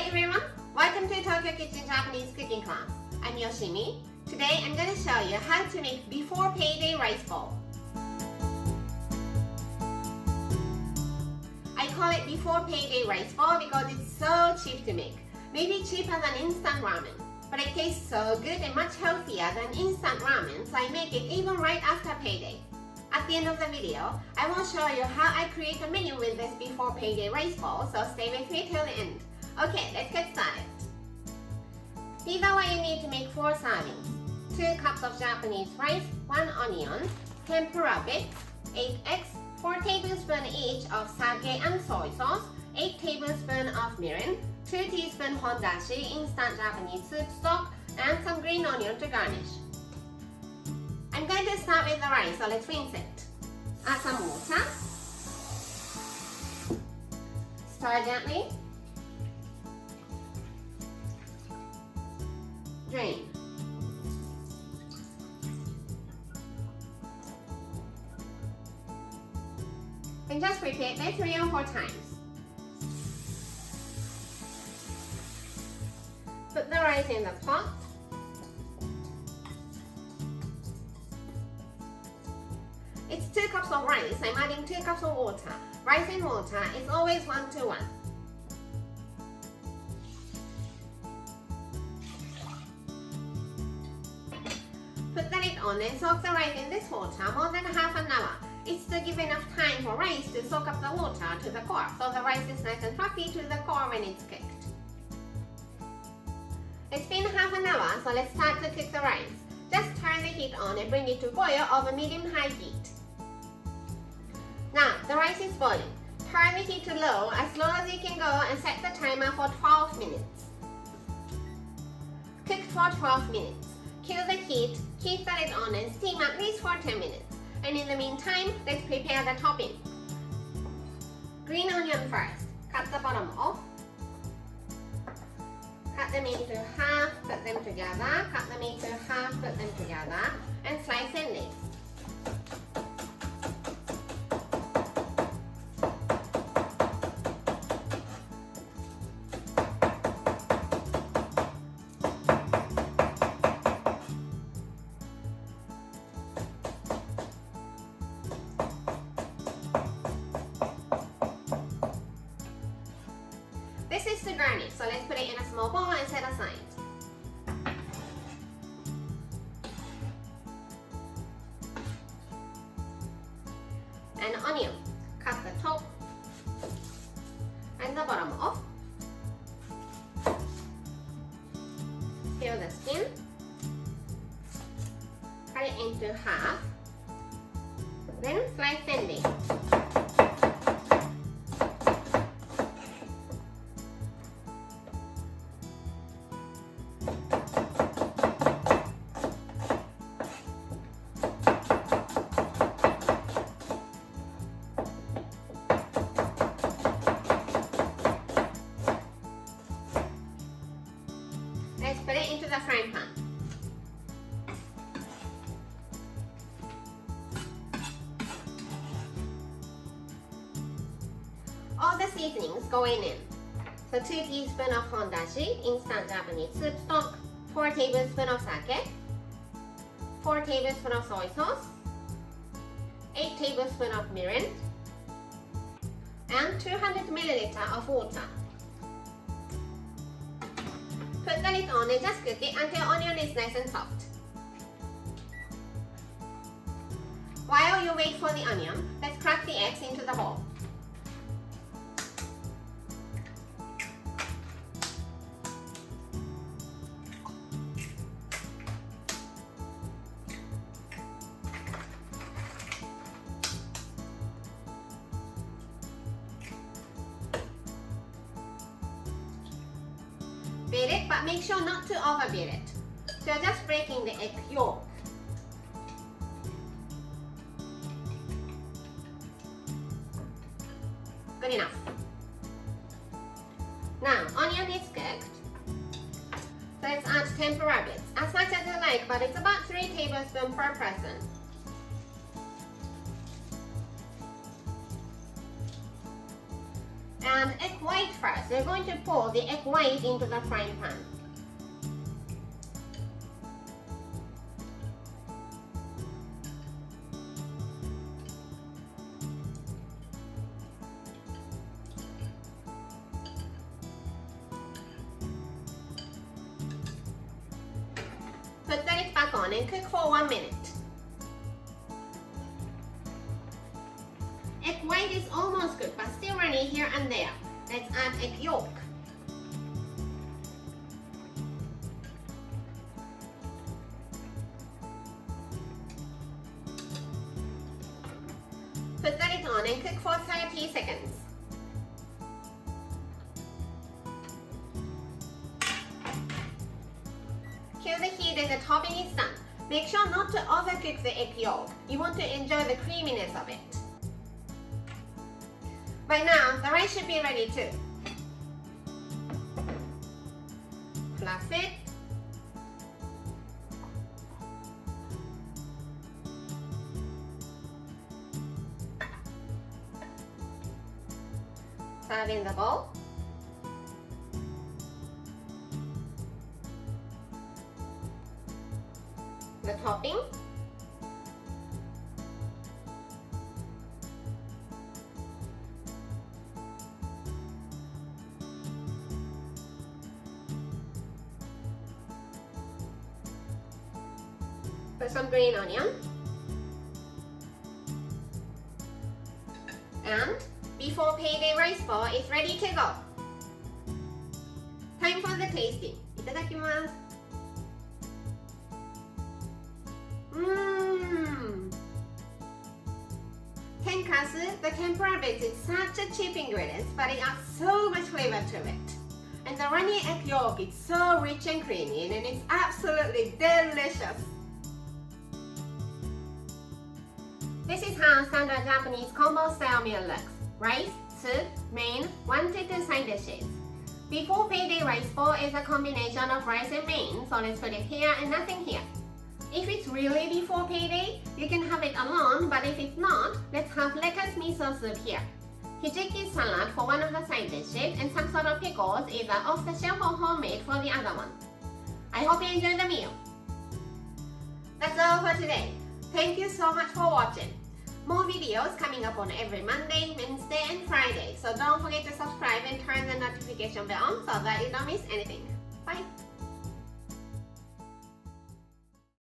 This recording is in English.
Hi everyone! Welcome to Tokyo Kitchen Japanese cooking class. I'm Yoshimi. Today I'm going to show you how to make Before Payday Rice Bowl. I call it Before Payday Rice Bowl because it's so cheap to make. Maybe cheaper than instant ramen, but it tastes so good and much healthier than instant ramen, so I make it even right after payday. At the end of the video, I will show you how I create a menu with this Before Payday Rice Bowl, so stay with me till the end. Okay, let's get started. These are what you need to make 4 servings. 2 cups of Japanese rice, 1 onion, tempura bits, 8 eggs, 4 tablespoons each of sake and soy sauce, 8 tablespoons of mirin, 2 teaspoons hondashi instant Japanese soup stock, and some green onion to garnish. I'm going to start with the rice, so let's rinse it. Add some water. Stir gently. Drain. And just repeat this 3 or 4 times. Put the rice in the pot. It's 2 cups of rice. I'm adding 2 cups of water. Rice and water is always 1 to 1. Put the lid on and soak the rice in this water more than half an hour. It's to give enough time for rice to soak up the water to the core, so the rice is nice and fluffy to the core when it's cooked. It's been half an hour, so let's start to cook the rice. Just turn the heat on and bring it to boil over medium-high heat. Now, the rice is boiling. Turn the heat to low as you can go and set the timer for 12 minutes. Cook for 12 minutes. Kill the heat, keep the lid on and steam at least for 10 minutes. And in the meantime, let's prepare the topping. Green onion first. Cut the bottom off. Cut them into half, put them together. Cut them into half, put them together. And slice in this. This is the garnish, so let's put it in a small bowl and set aside. An onion. Cut the top and the bottom off. Peel the skin. Cut it into half. Then slice thinly. Let's put it into the frying pan. All the seasonings go in. So 2 teaspoons of hondashi instant Japanese soup stock, 4 tablespoons of sake, 4 tablespoons of soy sauce, 8 tablespoons of mirin, and 200 milliliters of water. Put the lid on and just cook it until onion is nice and soft. While you wait for the onion, let's crack the eggs into the bowl. Beat it, but make sure not to overbeat it. So you're just breaking the egg yolk. Good enough. Now, onion is cooked. So let's add tempura bits. As much as you like, but it's about 3 tablespoons per person. And egg white first. We're going to pour the egg white into the frying pan. Put the lid back on and cook for 1 minute. Egg white is almost good, but still runny here and there. Let's add egg yolk. Put the lid on and cook for 30 seconds. Kill the heat and the topping is done. Make sure not to overcook the egg yolk. You want to enjoy the creaminess of it. By now, the rice should be ready too. Fluff it. Serve in the bowl. The topping. Put some green onion. And Before Payday Rice Bowl is ready to go. Time for the tasting. いただきます。Tenkasu, the tempura bits is such a cheap ingredient, but it adds so much flavor to it. And the runny egg yolk is so rich and creamy, and it's absolutely delicious. This is how standard Japanese combo style meal looks. Rice, soup, main, 1 to 2 side dishes. Before Payday Rice Bowl is a combination of rice and main, so let's put it here and nothing here. If it's really before payday, you can have it alone, but if it's not, let's have lettuce miso soup here. Hijiki salad for one of the side dishes and some sort of pickles, either off the shelf or homemade for the other one. I hope you enjoyed the meal. That's all for today. Thank you so much for watching. More videos coming up on every Monday, Wednesday, and Friday, so don't forget to subscribe and turn the notification bell on so that you don't miss anything. Bye!